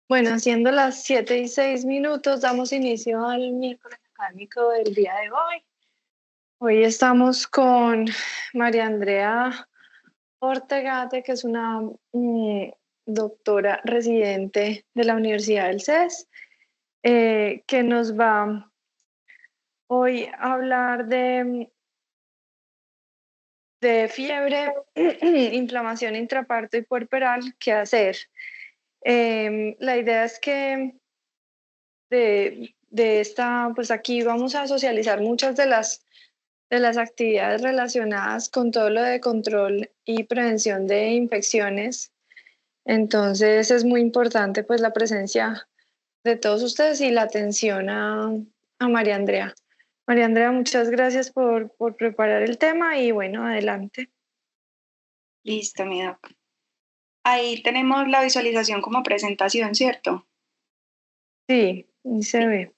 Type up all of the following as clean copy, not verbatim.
Bueno, siendo las 7:06, damos inicio al miércoles académico del día de hoy. Hoy estamos con María Andrea Ortegate, que es una doctora residente de la Universidad del CES, que nos va hoy a hablar de fiebre, inflamación intraparto y puerperal, qué hacer. La idea es que de esta, pues aquí vamos a socializar muchas de las actividades relacionadas con todo lo de control y prevención de infecciones. Entonces es muy importante pues la presencia de todos ustedes y la atención a María Andrea. María Andrea, muchas gracias por preparar el tema y bueno, adelante. Listo, mi doc. Ahí tenemos la visualización como presentación, ¿cierto? Sí, y se ve.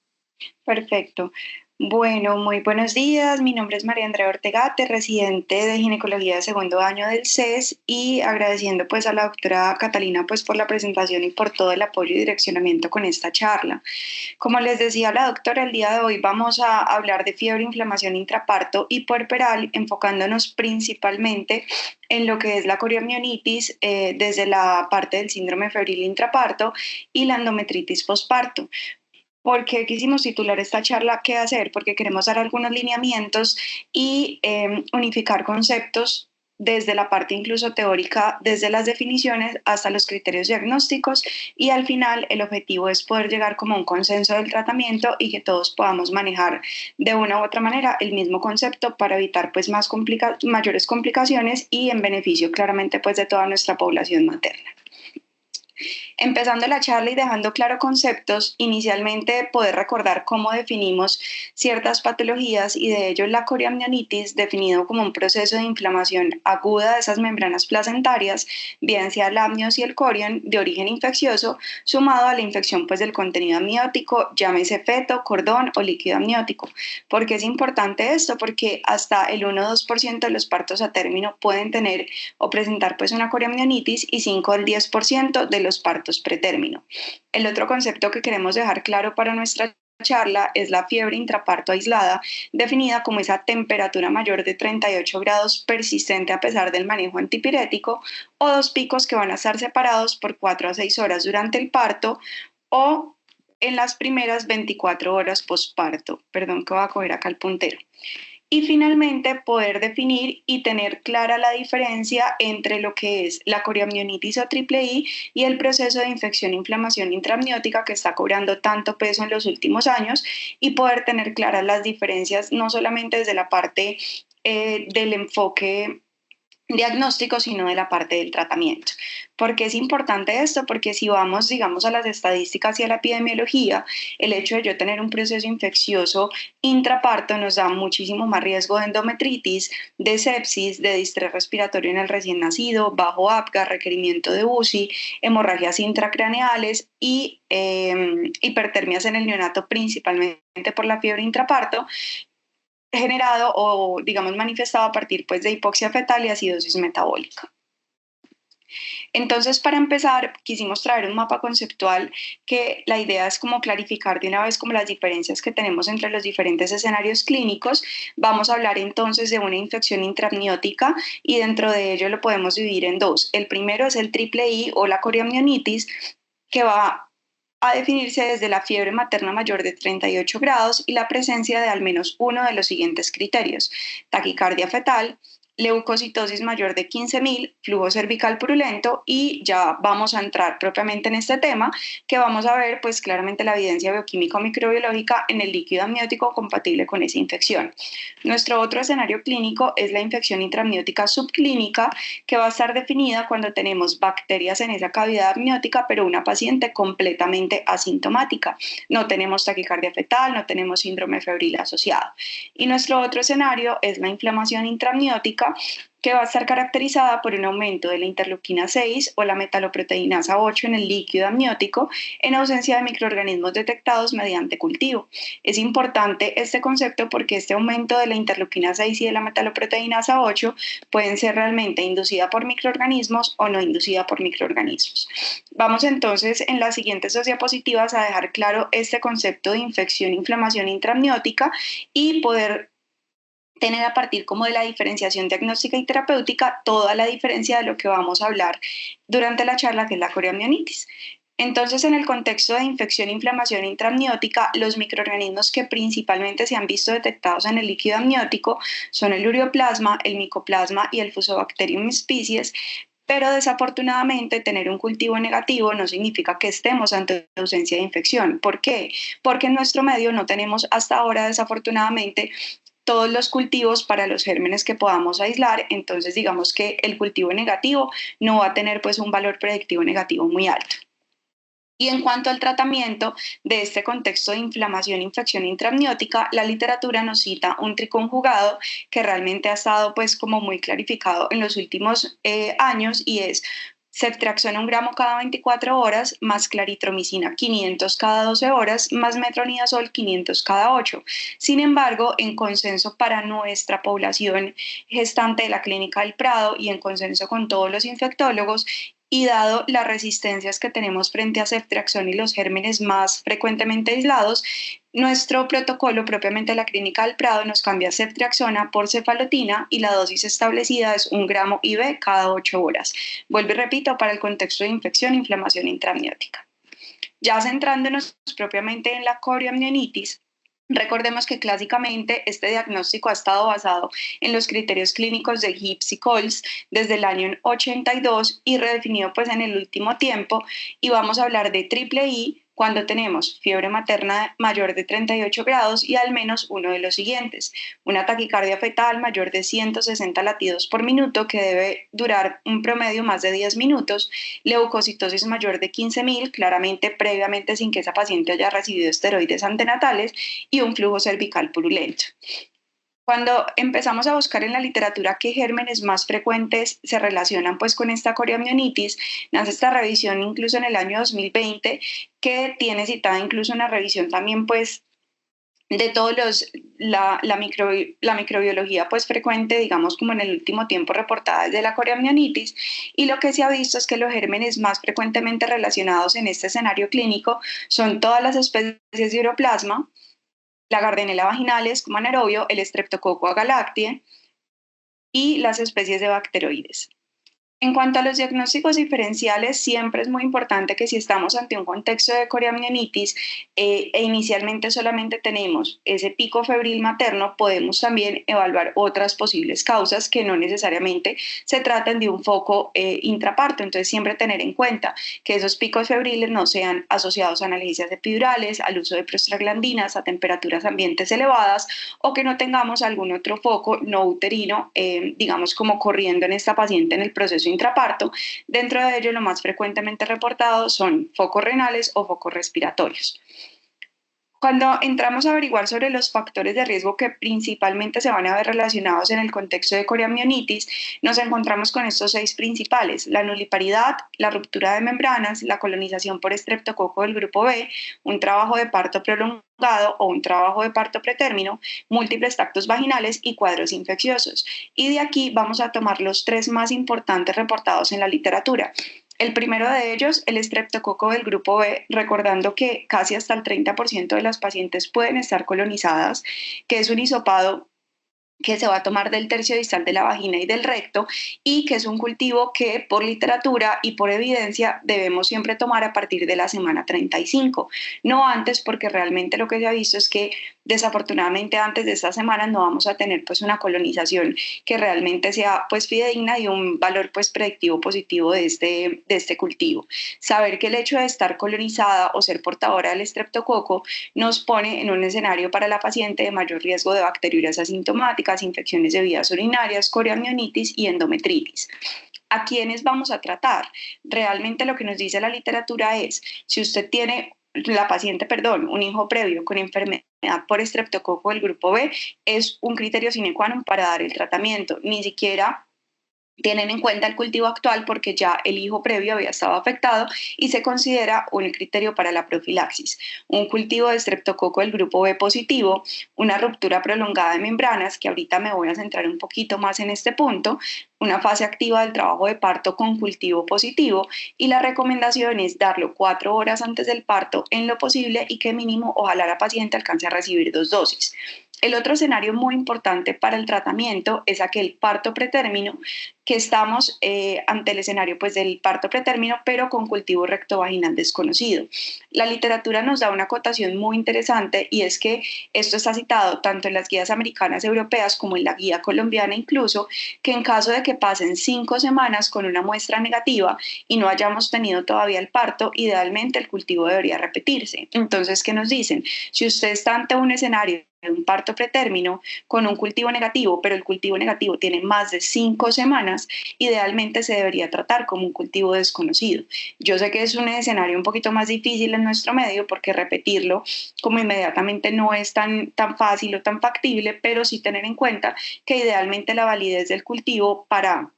Perfecto. Bueno, muy buenos días. Mi nombre es María Andrea Ortegate, residente de ginecología de segundo año del CES y agradeciendo pues a la doctora Catalina pues por la presentación y por todo el apoyo y direccionamiento con esta charla. Como les decía la doctora, el día de hoy vamos a hablar de fiebre, inflamación intraparto y puerperal, enfocándonos principalmente en lo que es la coriomionitis desde la parte del síndrome febril intraparto y la endometritis posparto. ¿Por qué quisimos titular esta charla ¿Qué hacer? Porque queremos dar algunos lineamientos y unificar conceptos desde la parte incluso teórica, desde las definiciones hasta los criterios diagnósticos y al final el objetivo es poder llegar como a un consenso del tratamiento y que todos podamos manejar de una u otra manera el mismo concepto para evitar pues mayores complicaciones y en beneficio claramente pues de toda nuestra población materna. Empezando la charla y dejando claro conceptos, inicialmente poder recordar cómo definimos ciertas patologías y de ello la coriamnionitis definido como un proceso de inflamación aguda de esas membranas placentarias, bien sea el amnios y el corion de origen infeccioso, sumado a la infección pues del contenido amniótico, llámese feto, cordón o líquido amniótico. ¿Por qué es importante esto? Porque hasta el 1-2% de los partos a término pueden tener o presentar pues una coriamnionitis y 5-10% de los partos pretérmino. El otro concepto que queremos dejar claro para nuestra charla es la fiebre intraparto aislada, definida como esa temperatura mayor de 38 grados persistente a pesar del manejo antipirético o dos picos que van a estar separados por 4 a 6 horas durante el parto o en las primeras 24 horas postparto. Perdón que voy a coger acá el puntero. Y finalmente poder definir y tener clara la diferencia entre lo que es la coriamnionitis o triple I y el proceso de infección e inflamación intramniótica que está cobrando tanto peso en los últimos años y poder tener claras las diferencias no solamente desde la parte del enfoque diagnóstico, sino de la parte del tratamiento. ¿Por qué es importante esto? Porque si vamos, digamos, a las estadísticas y a la epidemiología, el hecho de yo tener un proceso infeccioso intraparto nos da muchísimo más riesgo de endometritis, de sepsis, de distrés respiratorio en el recién nacido, bajo APGAR, requerimiento de UCI, hemorragias intracraneales y hipertermias en el neonato, principalmente por la fiebre intraparto, generado o, digamos, manifestado a partir pues, de hipoxia fetal y acidosis metabólica. Entonces, para empezar, quisimos traer un mapa conceptual que la idea es como clarificar de una vez como las diferencias que tenemos entre los diferentes escenarios clínicos. Vamos a hablar entonces de una infección intramniótica y dentro de ello lo podemos dividir en dos. El primero es el triple I o la coriamnionitis, que va a definirse desde la fiebre materna mayor de 38 grados y la presencia de al menos uno de los siguientes criterios: taquicardia fetal, leucocitosis mayor de 15.000, flujo cervical purulento y ya vamos a entrar propiamente en este tema que vamos a ver pues claramente la evidencia bioquímica o microbiológica en el líquido amniótico compatible con esa infección. Nuestro otro escenario clínico es la infección intramniótica subclínica, que va a estar definida cuando tenemos bacterias en esa cavidad amniótica pero una paciente completamente asintomática. No tenemos taquicardia fetal, no tenemos síndrome febril asociado. Y nuestro otro escenario es la inflamación intramniótica, que va a estar caracterizada por un aumento de la interleuquina 6 o la metaloproteinasa 8 en el líquido amniótico en ausencia de microorganismos detectados mediante cultivo. Es importante este concepto porque este aumento de la interleuquina 6 y de la metaloproteinasa 8 pueden ser realmente inducida por microorganismos o no inducida por microorganismos. Vamos entonces en las siguientes dos diapositivas a dejar claro este concepto de infección e inflamación intraamniótica y poder tener a partir como de la diferenciación diagnóstica y terapéutica toda la diferencia de lo que vamos a hablar durante la charla, que es la coriomionitis. Entonces, en el contexto de infección e inflamación intraamniótica, los microorganismos que principalmente se han visto detectados en el líquido amniótico son el ureoplasma, el micoplasma y el Fusobacterium species, pero desafortunadamente tener un cultivo negativo no significa que estemos ante ausencia de infección. ¿Por qué? Porque en nuestro medio no tenemos hasta ahora, desafortunadamente, todos los cultivos para los gérmenes que podamos aislar, entonces digamos que el cultivo negativo no va a tener pues un valor predictivo negativo muy alto. Y en cuanto al tratamiento de este contexto de inflamación e infección intraamniótica, la literatura nos cita un triconjugado que realmente ha estado pues como muy clarificado en los últimos años y es ceftriaxona 1 gramo cada 24 horas, más claritromicina 500 cada 12 horas, más metronidazol 500 cada 8. Sin embargo, en consenso para nuestra población gestante de la Clínica del Prado y en consenso con todos los infectólogos, y dado las resistencias que tenemos frente a ceftriaxona y los gérmenes más frecuentemente aislados, nuestro protocolo propiamente de la Clínica del Prado nos cambia ceftriaxona por cefalotina y la dosis establecida es 1 gramo IV cada 8 horas. Vuelvo y repito, para el contexto de infección e inflamación intraamniótica. Ya centrándonos propiamente en la coriomionitis, recordemos que clásicamente este diagnóstico ha estado basado en los criterios clínicos de Gibbs y Coles desde el año 82 y redefinido pues en el último tiempo, y vamos a hablar de triple I cuando tenemos fiebre materna mayor de 38 grados y al menos uno de los siguientes: una taquicardia fetal mayor de 160 latidos por minuto que debe durar un promedio más de 10 minutos, leucocitosis mayor de 15.000, claramente previamente sin que esa paciente haya recibido esteroides antenatales, y un flujo cervical purulento. Cuando empezamos a buscar en la literatura qué gérmenes más frecuentes se relacionan pues con esta coriomionitis, nace esta revisión incluso en el año 2020 que tiene citada incluso una revisión también pues de todos la microbiología pues frecuente, digamos como en el último tiempo reportada desde la coriomionitis, y lo que se ha visto es que los gérmenes más frecuentemente relacionados en este escenario clínico son todas las especies de uroplasma, la Gardnerella vaginalis como anaerobio, el Streptococcus agalactiae y las especies de bacteroides. En cuanto a los diagnósticos diferenciales, siempre es muy importante que si estamos ante un contexto de coriomionitis e inicialmente solamente tenemos ese pico febril materno, podemos también evaluar otras posibles causas que no necesariamente se tratan de un foco intraparto. Entonces, siempre tener en cuenta que esos picos febriles no sean asociados a analgesias epidurales, al uso de prostaglandinas, a temperaturas ambientes elevadas, o que no tengamos algún otro foco no uterino, digamos como corriendo en esta paciente en el proceso intraparto. Dentro de ello, lo más frecuentemente reportado son focos renales o focos respiratorios. Cuando entramos a averiguar sobre los factores de riesgo que principalmente se van a ver relacionados en el contexto de coriomionitis, nos encontramos con estos 6 principales: la nuliparidad, la ruptura de membranas, la colonización por estreptococo del grupo B, un trabajo de parto prolongado o un trabajo de parto pretérmino, múltiples tactos vaginales y cuadros infecciosos. Y de aquí vamos a tomar los 3 más importantes reportados en la literatura. El primero de ellos, el estreptococo del grupo B, recordando que casi hasta el 30% de las pacientes pueden estar colonizadas, que es un hisopado que se va a tomar del tercio distal de la vagina y del recto, y que es un cultivo que por literatura y por evidencia debemos siempre tomar a partir de la semana 35, no antes, porque realmente lo que se ha visto es que desafortunadamente antes de esta semana no vamos a tener pues una colonización que realmente sea pues fidedigna y un valor pues predictivo positivo de este cultivo. Saber que el hecho de estar colonizada o ser portadora del estreptococo nos pone en un escenario para la paciente de mayor riesgo de bacteriurias asintomáticas, infecciones de vías urinarias, coriomionitis y endometritis. ¿A quiénes vamos a tratar? Realmente lo que nos dice la literatura es, si usted tiene un hijo previo con enfermedad por estreptococo del grupo B, es un criterio sine qua non para dar el tratamiento. Ni siquiera tienen en cuenta el cultivo actual porque ya el hijo previo había estado afectado y se considera un criterio para la profilaxis. Un cultivo de estreptococo del grupo B positivo, una ruptura prolongada de membranas, que ahorita me voy a centrar un poquito más en este punto, una fase activa del trabajo de parto con cultivo positivo, y la recomendación es darlo 4 horas antes del parto en lo posible y que mínimo ojalá la paciente alcance a recibir 2 dosis. El otro escenario muy importante para el tratamiento es aquel parto pretérmino, que estamos ante el escenario pues del parto pretérmino, pero con cultivo rectovaginal desconocido. La literatura nos da una acotación muy interesante, y es que esto está citado tanto en las guías americanas y europeas como en la guía colombiana incluso, que en caso de que pasen 5 semanas con una muestra negativa y no hayamos tenido todavía el parto, idealmente el cultivo debería repetirse. Entonces, ¿qué nos dicen? Si usted está ante un escenario de un parto pretérmino con un cultivo negativo, pero el cultivo negativo tiene más de 5 semanas, idealmente se debería tratar como un cultivo desconocido. Yo sé que es un escenario un poquito más difícil en nuestro medio porque repetirlo como inmediatamente no es tan fácil o tan factible, pero sí tener en cuenta que idealmente la validez del cultivo para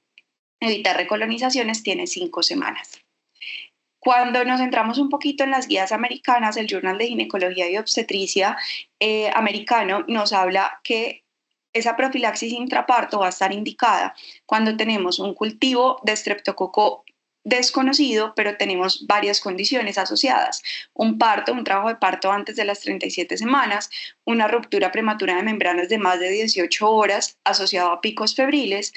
evitar recolonizaciones tiene 5 semanas. Cuando nos centramos un poquito en las guías americanas, el Journal de Ginecología y Obstetricia americano nos habla que esa profilaxis intraparto va a estar indicada cuando tenemos un cultivo de estreptococo desconocido, pero tenemos varias condiciones asociadas: un parto, un trabajo de parto antes de las 37 semanas, una ruptura prematura de membranas de más de 18 horas asociado a picos febriles,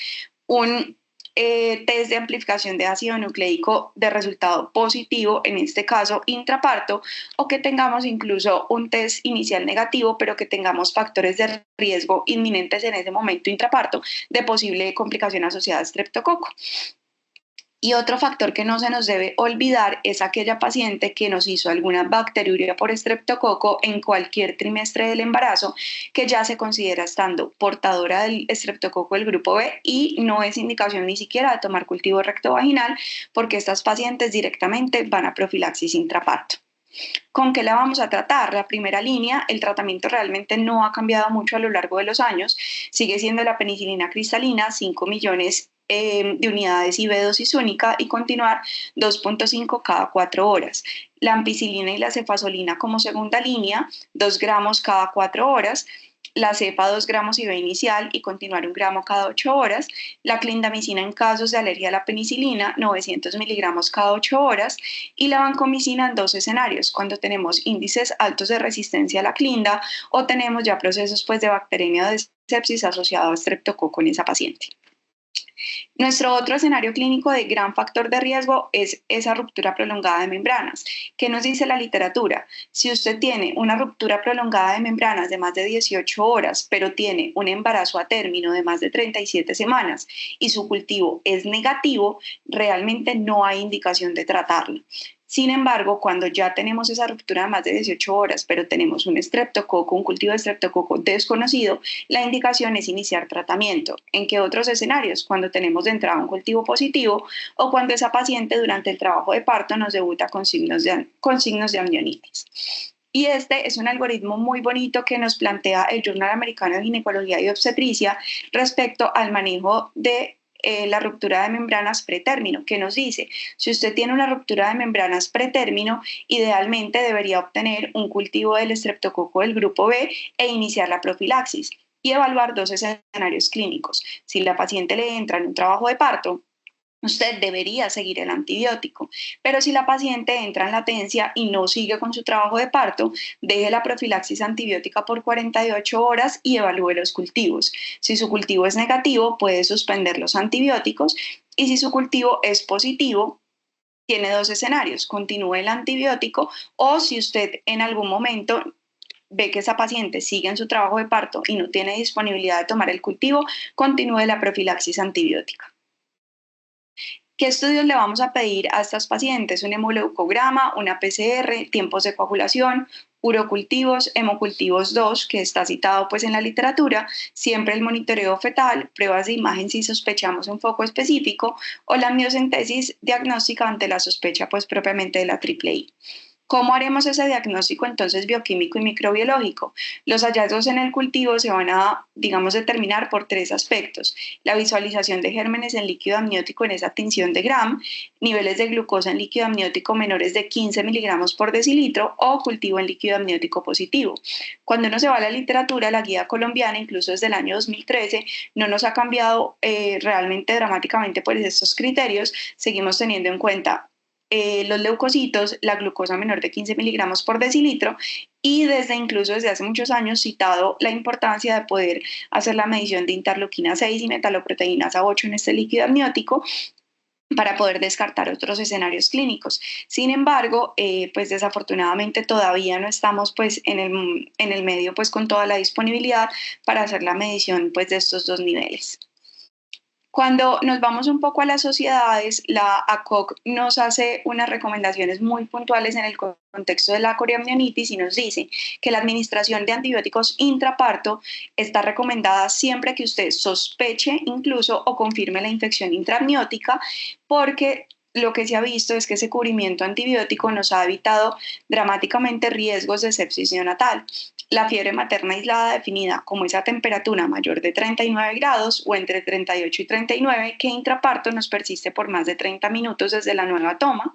un test de amplificación de ácido nucleico de resultado positivo, en este caso intraparto, o que tengamos incluso un test inicial negativo, pero que tengamos factores de riesgo inminentes en ese momento intraparto de posible complicación asociada a estreptococo. Y otro factor que no se nos debe olvidar es aquella paciente que nos hizo alguna bacteriuria por estreptococo en cualquier trimestre del embarazo, que ya se considera estando portadora del estreptococo del grupo B y no es indicación ni siquiera de tomar cultivo rectovaginal, porque estas pacientes directamente van a profilaxis intraparto. ¿Con qué la vamos a tratar? La primera línea, el tratamiento realmente no ha cambiado mucho a lo largo de los años, sigue siendo la penicilina cristalina, 5 millones de unidades IV dosis única, y continuar 2.5 cada 4 horas. La ampicilina y la cefazolina como segunda línea, 2 gramos cada 4 horas. La cepa 2 gramos IV inicial y continuar 1 gramo cada 8 horas. La clindamicina en casos de alergia a la penicilina, 900 miligramos cada 8 horas. Y la vancomicina en 2 escenarios: cuando tenemos índices altos de resistencia a la clinda o tenemos ya procesos pues de bacteremia o de sepsis asociado a estreptococo en esa paciente. Nuestro otro escenario clínico de gran factor de riesgo es esa ruptura prolongada de membranas. ¿Qué nos dice la literatura? Si usted tiene una ruptura prolongada de membranas de más de 18 horas, pero tiene un embarazo a término de más de 37 semanas y su cultivo es negativo, realmente no hay indicación de tratarlo. Sin embargo, cuando ya tenemos esa ruptura de más de 18 horas, pero tenemos un estreptococo, un cultivo de estreptococo desconocido, la indicación es iniciar tratamiento. ¿En qué otros escenarios? Cuando tenemos de entrada un cultivo positivo o cuando esa paciente durante el trabajo de parto nos debuta con signos de amnionitis. Y este es un algoritmo muy bonito que nos plantea el Journal Americano de Ginecología y Obstetricia respecto al manejo de la ruptura de membranas pretérmino, que nos dice: si usted tiene una ruptura de membranas pretérmino, idealmente debería obtener un cultivo del estreptococo del grupo B e iniciar la profilaxis y evaluar 2 escenarios clínicos. Si la paciente le entra en un trabajo de parto, usted debería seguir el antibiótico, pero si la paciente entra en latencia y no sigue con su trabajo de parto, deje la profilaxis antibiótica por 48 horas y evalúe los cultivos. Si su cultivo es negativo, puede suspender los antibióticos, y si su cultivo es positivo, tiene 2 escenarios: continúe el antibiótico, o si usted en algún momento ve que esa paciente sigue en su trabajo de parto y no tiene disponibilidad de tomar el cultivo, continúe la profilaxis antibiótica. ¿Qué estudios le vamos a pedir a estas pacientes? Un hemoleucograma, una PCR, tiempos de coagulación, urocultivos, hemocultivos 2, que está citado pues en la literatura, siempre el monitoreo fetal, pruebas de imagen si sospechamos un foco específico, o la amniocentesis diagnóstica ante la sospecha pues propiamente de la triple I. ¿Cómo haremos ese diagnóstico entonces bioquímico y microbiológico? Los hallazgos en el cultivo se van a, digamos, determinar por tres aspectos: la visualización de gérmenes en líquido amniótico en esa tinción de Gram, niveles de glucosa en líquido amniótico menores de 15 miligramos por decilitro o cultivo en líquido amniótico positivo. Cuando uno se va a la literatura, la guía colombiana, incluso desde el año 2013, no nos ha cambiado realmente dramáticamente por estos criterios. Seguimos teniendo en cuenta los leucocitos, la glucosa menor de 15 miligramos por decilitro, y incluso desde hace muchos años citado la importancia de poder hacer la medición de interleuquina 6 y metaloproteinasa 8 en este líquido amniótico para poder descartar otros escenarios clínicos. Sin embargo, pues desafortunadamente todavía no estamos pues en el medio pues con toda la disponibilidad para hacer la medición pues de estos dos niveles. Cuando nos vamos un poco a las sociedades, la ACOC nos hace unas recomendaciones muy puntuales en el contexto de la coriamnionitis y nos dice que la administración de antibióticos intraparto está recomendada siempre que usted sospeche incluso o confirme la infección intraamniótica, porque lo que se ha visto es que ese cubrimiento antibiótico nos ha evitado dramáticamente riesgos de sepsis neonatal. La fiebre materna aislada, definida como esa temperatura mayor de 39 grados o entre 38 y 39, que intraparto nos persiste por más de 30 minutos desde la nueva toma,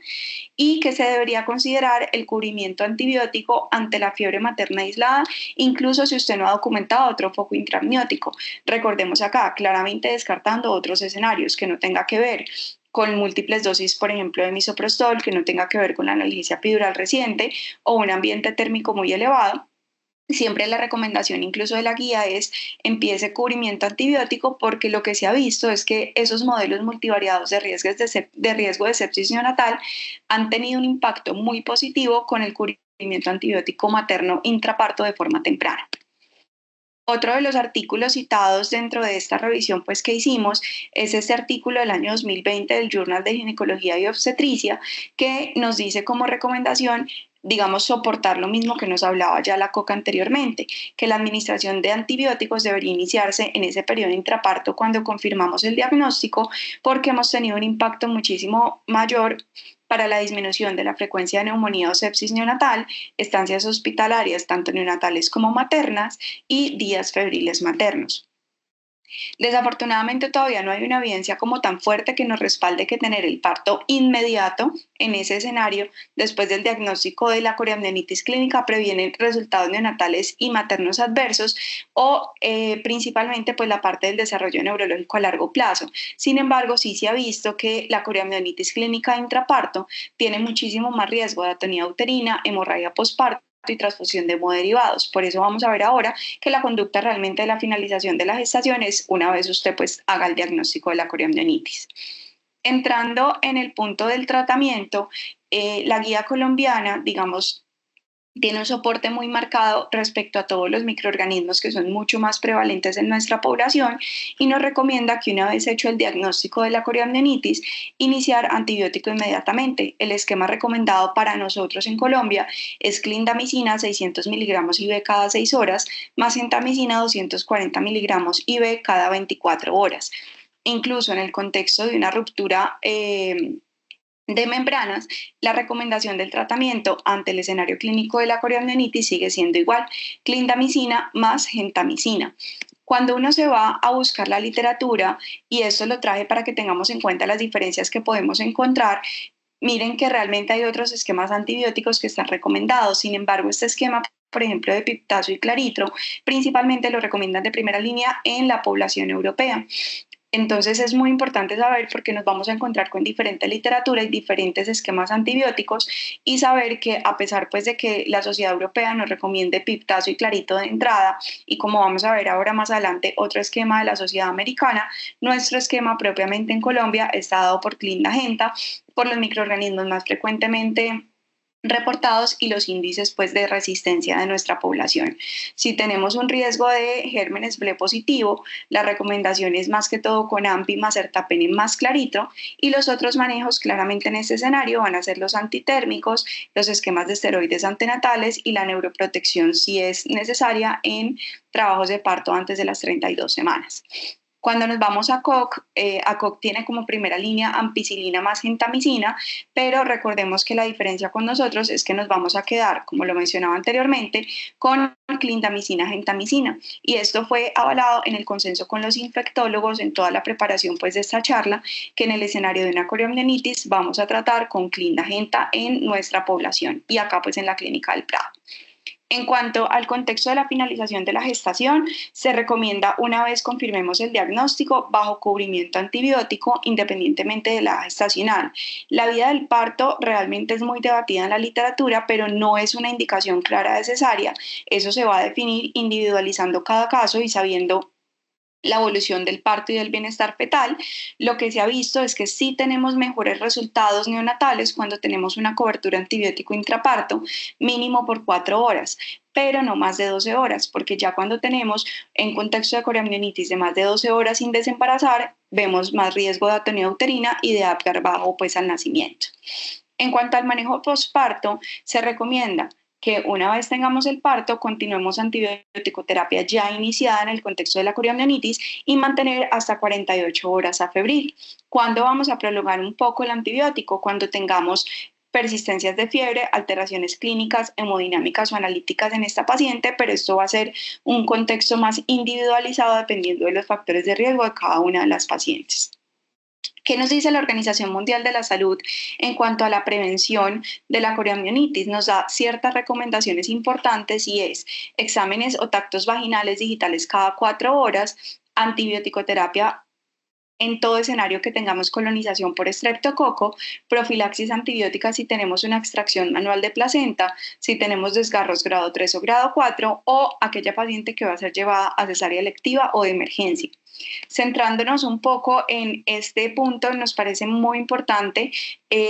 y que se debería considerar el cubrimiento antibiótico ante la fiebre materna aislada, incluso si usted no ha documentado otro foco intraamniótico. Recordemos acá, claramente descartando otros escenarios que no tenga que ver con múltiples dosis, por ejemplo, de misoprostol, que no tenga que ver con la analgesia epidural reciente o un ambiente térmico muy elevado. Siempre la recomendación incluso de la guía es empiece cubrimiento antibiótico, porque lo que se ha visto es que esos modelos multivariados de riesgo de sepsis neonatal han tenido un impacto muy positivo con el cubrimiento antibiótico materno intraparto de forma temprana. Otro de los artículos citados dentro de esta revisión pues, que hicimos es este artículo del año 2020 del Journal de Ginecología y Obstetricia, que nos dice como recomendación, digamos, soportar lo mismo que nos hablaba ya la COCA anteriormente, que la administración de antibióticos debería iniciarse en ese periodo intraparto cuando confirmamos el diagnóstico, porque hemos tenido un impacto muchísimo mayor para la disminución de la frecuencia de neumonía o sepsis neonatal, estancias hospitalarias tanto neonatales como maternas y días febriles maternos. Desafortunadamente todavía no hay una evidencia como tan fuerte que nos respalde que tener el parto inmediato en ese escenario después del diagnóstico de la coriamnionitis clínica previene resultados neonatales y maternos adversos o principalmente pues la parte del desarrollo neurológico a largo plazo. Sin embargo, sí se ha visto que la coriamnionitis clínica intraparto tiene muchísimo más riesgo de atonía uterina, hemorragia postparto y transfusión de hemoderivados. Por eso vamos a ver ahora que la conducta realmente de la finalización de la gestación es una vez usted pues haga el diagnóstico de la coriamnionitis. Entrando en el punto del tratamiento, la guía colombiana, digamos, tiene un soporte muy marcado respecto a todos los microorganismos que son mucho más prevalentes en nuestra población, y nos recomienda que una vez hecho el diagnóstico de la coriamnionitis, iniciar antibiótico inmediatamente. El esquema recomendado para nosotros en Colombia es clindamicina 600 miligramos IV cada 6 horas, más gentamicina 240 miligramos IV cada 24 horas. Incluso en el contexto de una ruptura de membranas, la recomendación del tratamiento ante el escenario clínico de la coriamnionitis sigue siendo igual: clindamicina más gentamicina. Cuando uno se va a buscar la literatura, y esto lo traje para que tengamos en cuenta las diferencias que podemos encontrar, miren que realmente hay otros esquemas antibióticos que están recomendados. Sin embargo, este esquema, por ejemplo, de piptazo y claritro, principalmente lo recomiendan de primera línea en la población europea. Entonces es muy importante saber, porque nos vamos a encontrar con diferente literatura y diferentes esquemas antibióticos, y saber que a pesar pues de que la Sociedad Europea nos recomiende piptazo y clarito de entrada, y como vamos a ver ahora más adelante otro esquema de la Sociedad Americana, nuestro esquema propiamente en Colombia está dado por Clindagenta, por los microorganismos más frecuentemente reportados y los índices pues de resistencia de nuestra población. Si tenemos un riesgo de gérmenes ble positivo, la recomendación es más que todo con AMPI más ertapenem más clarito, y los otros manejos claramente en este escenario van a ser los antitérmicos, los esquemas de esteroides antenatales y la neuroprotección si es necesaria en trabajos de parto antes de las 32 semanas. Cuando nos vamos a COC tiene como primera línea ampicilina más gentamicina, pero recordemos que la diferencia con nosotros es que nos vamos a quedar, como lo mencionaba anteriormente, con clindamicina, gentamicina. Y esto fue avalado en el consenso con los infectólogos en toda la preparación pues, de esta charla, que en el escenario de una coriomielitis vamos a tratar con clinda-genta en nuestra población y acá pues en la clínica del Prado. En cuanto al contexto de la finalización de la gestación, se recomienda una vez confirmemos el diagnóstico bajo cubrimiento antibiótico independientemente de la edad gestacional. La vida del parto realmente es muy debatida en la literatura, pero no es una indicación clara de cesárea. Eso se va a definir individualizando cada caso y sabiendo la evolución del parto y del bienestar fetal. Lo que se ha visto es que sí tenemos mejores resultados neonatales cuando tenemos una cobertura antibiótico intraparto, mínimo por 4 horas, pero no más de 12 horas, porque ya cuando tenemos en contexto de coriomielitis de más de 12 horas sin desembarazar, vemos más riesgo de atonía uterina y de Apgar bajo pues al nacimiento. En cuanto al manejo postparto, se recomienda que una vez tengamos el parto, continuemos antibiótico-terapia ya iniciada en el contexto de la coriomielitis y mantener hasta 48 horas a febril. ¿Cuándo vamos a prolongar un poco el antibiótico? Cuando tengamos persistencias de fiebre, alteraciones clínicas, hemodinámicas o analíticas en esta paciente, pero esto va a ser un contexto más individualizado dependiendo de los factores de riesgo de cada una de las pacientes. ¿Qué nos dice la Organización Mundial de la Salud en cuanto a la prevención de la coriomielitis? Nos da ciertas recomendaciones importantes y es exámenes o tactos vaginales digitales cada 4 horas, antibiótico-terapia en todo escenario que tengamos colonización por estreptococo, profilaxis antibiótica si tenemos una extracción manual de placenta, si tenemos desgarros grado 3 o grado 4 o aquella paciente que va a ser llevada a cesárea electiva o de emergencia. Centrándonos un poco en este punto, nos parece muy importante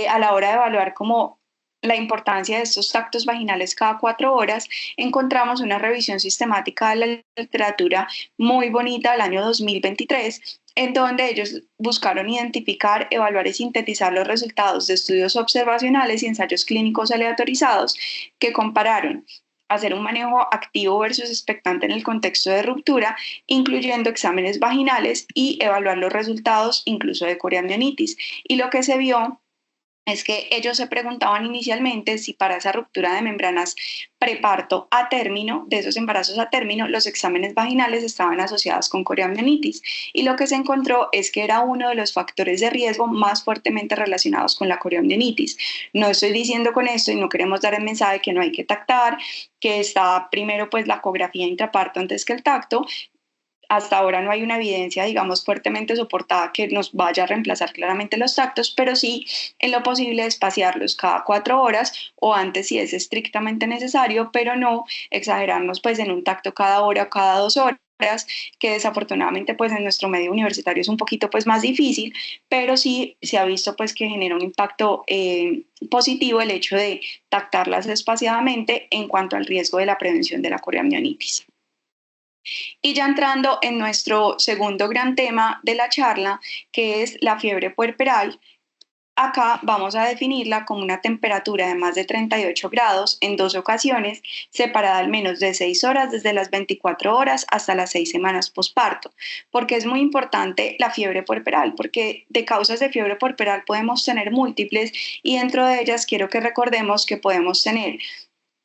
a la hora de evaluar como la importancia de estos tactos vaginales cada 4 horas, encontramos una revisión sistemática de la literatura muy bonita del año 2023, en donde ellos buscaron identificar, evaluar y sintetizar los resultados de estudios observacionales y ensayos clínicos aleatorizados que compararon hacer un manejo activo versus expectante en el contexto de ruptura, incluyendo exámenes vaginales y evaluar los resultados incluso de coriomielitis. Y lo que se vio es que ellos se preguntaban inicialmente si para esa ruptura de membranas preparto a término, de esos embarazos a término, los exámenes vaginales estaban asociados con coriomielitis. Y lo que se encontró es que era uno de los factores de riesgo más fuertemente relacionados con la coriomielitis. No estoy diciendo con esto y no queremos dar el mensaje que no hay que tactar, que está primero pues la ecografía intraparto antes que el tacto. Hasta ahora no hay una evidencia, digamos, fuertemente soportada que nos vaya a reemplazar claramente los tactos, pero sí en lo posible espaciarlos cada 4 horas o antes si es estrictamente necesario, pero no exagerarnos pues en un tacto cada hora o cada 2 horas, que desafortunadamente pues en nuestro medio universitario es un poquito pues más difícil, pero sí se ha visto pues que genera un impacto positivo el hecho de tactarlas espaciadamente en cuanto al riesgo de la prevención de la coriomielitis. Y ya entrando en nuestro segundo gran tema de la charla, que es la fiebre puerperal, acá vamos a definirla como una temperatura de más de 38 grados en 2 ocasiones, separada al menos de 6 horas desde las 24 horas hasta las 6 semanas posparto. Porque es muy importante la fiebre puerperal, porque de causas de fiebre puerperal podemos tener múltiples y dentro de ellas quiero que recordemos que podemos tener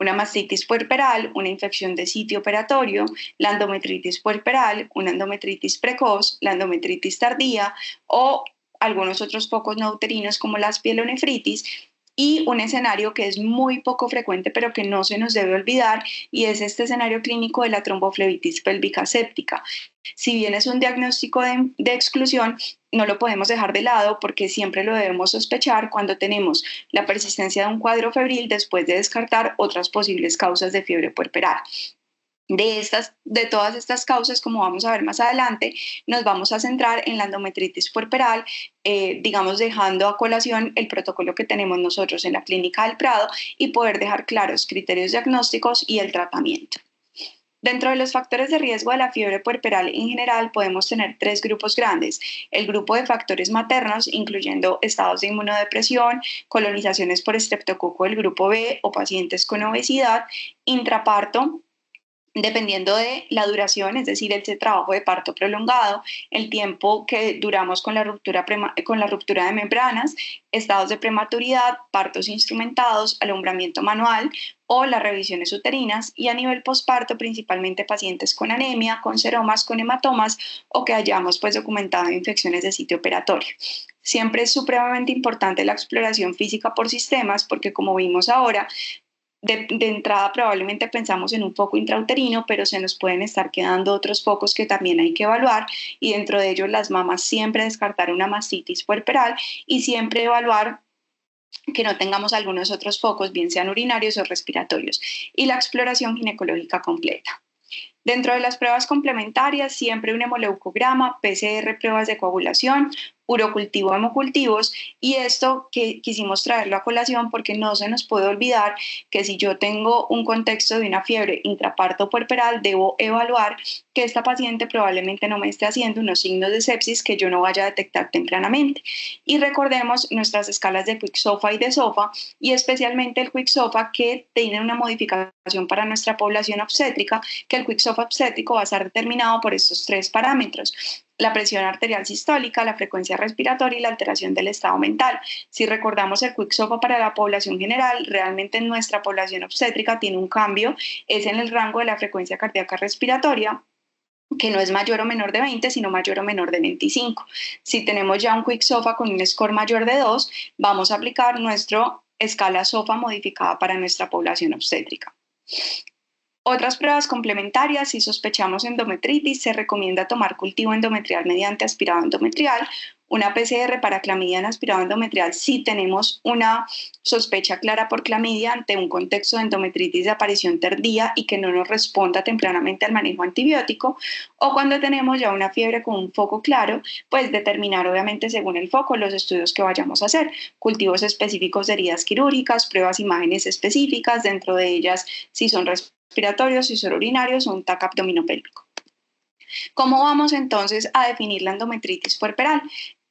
una mastitis puerperal, una infección de sitio operatorio, la endometritis puerperal, una endometritis precoz, la endometritis tardía o algunos otros focos no uterinos como las pielonefritis y un escenario que es muy poco frecuente pero que no se nos debe olvidar y es este escenario clínico de la tromboflebitis pélvica séptica. Si bien es un diagnóstico de exclusión, no lo podemos dejar de lado porque siempre lo debemos sospechar cuando tenemos la persistencia de un cuadro febril después de descartar otras posibles causas de fiebre puerperal. De todas estas causas, como vamos a ver más adelante, nos vamos a centrar en la endometritis puerperal, digamos dejando a colación el protocolo que tenemos nosotros en la Clínica del Prado y poder dejar claros criterios diagnósticos y el tratamiento. Dentro de los factores de riesgo de la fiebre puerperal en general podemos tener 3 grupos grandes. El grupo de factores maternos, incluyendo estados de inmunodepresión, colonizaciones por estreptococo del grupo B o pacientes con obesidad, intraparto, dependiendo de la duración, es decir, ese trabajo de parto prolongado, el tiempo que duramos con la ruptura de membranas, estados de prematuridad, partos instrumentados, alumbramiento manual o las revisiones uterinas, y a nivel posparto principalmente pacientes con anemia, con seromas, con hematomas o que hayamos pues documentado infecciones de sitio operatorio. Siempre es supremamente importante la exploración física por sistemas porque, como vimos ahora, de entrada probablemente pensamos en un foco intrauterino, pero se nos pueden estar quedando otros focos que también hay que evaluar, y dentro de ellos las mamás siempre descartar una mastitis puerperal y siempre evaluar que no tengamos algunos otros focos, bien sean urinarios o respiratorios, y la exploración ginecológica completa. Dentro de las pruebas complementarias, siempre un hemoleucograma, PCR, pruebas de coagulación, urocultivo, hemocultivos, y esto que quisimos traerlo a colación porque no se nos puede olvidar que si yo tengo un contexto de una fiebre intraparto puerperal, debo evaluar que esta paciente probablemente no me esté haciendo unos signos de sepsis que yo no vaya a detectar tempranamente. Y recordemos nuestras escalas de Quick-SOFA y de SOFA, y especialmente el Quick-SOFA, que tiene una modificación para nuestra población obstétrica, que el Quick-SOFA obstétrico va a estar determinado por estos tres parámetros: la presión arterial sistólica, la frecuencia respiratoria y la alteración del estado mental. Si recordamos el Quick-SOFA para la población general, realmente en nuestra población obstétrica tiene un cambio, es en el rango de la frecuencia cardíaca respiratoria, que no es mayor o menor de 20, sino mayor o menor de 25. Si tenemos ya un Quick-SOFA con un score mayor de 2, vamos a aplicar nuestra escala SOFA modificada para nuestra población obstétrica. Otras pruebas complementarias: si sospechamos endometritis, se recomienda tomar cultivo endometrial mediante aspirado endometrial, una PCR para clamidia en aspirado endometrial si tenemos una sospecha clara por clamidia ante un contexto de endometritis de aparición tardía y que no nos responda tempranamente al manejo antibiótico, o cuando tenemos ya una fiebre con un foco claro, pues determinar obviamente según el foco los estudios que vayamos a hacer, cultivos específicos de heridas quirúrgicas, pruebas imágenes específicas, dentro de ellas si son respiratorios, si son urinarios o un TAC abdominopélvico. ¿Cómo vamos entonces a definir la endometritis puerperal?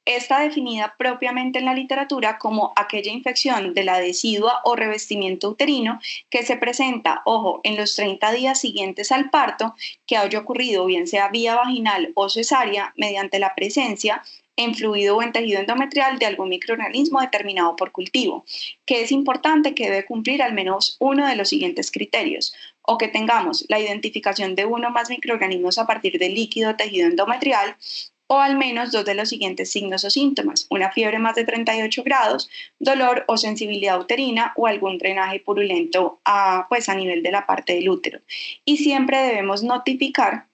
Está definida propiamente en la literatura como aquella infección de la decidua o revestimiento uterino que se presenta, ojo, en los 30 días siguientes al parto, que haya ocurrido bien sea vía vaginal o cesárea mediante la presencia en fluido o en tejido endometrial de algún microorganismo determinado por cultivo, que es importante que debe cumplir al menos uno de los siguientes criterios: o que tengamos la identificación de uno o más microorganismos a partir del líquido tejido endometrial, o al menos dos de los siguientes signos o síntomas: una fiebre más de 38 grados, dolor o sensibilidad uterina o algún drenaje purulento a nivel de la parte del útero. Y siempre debemos notificar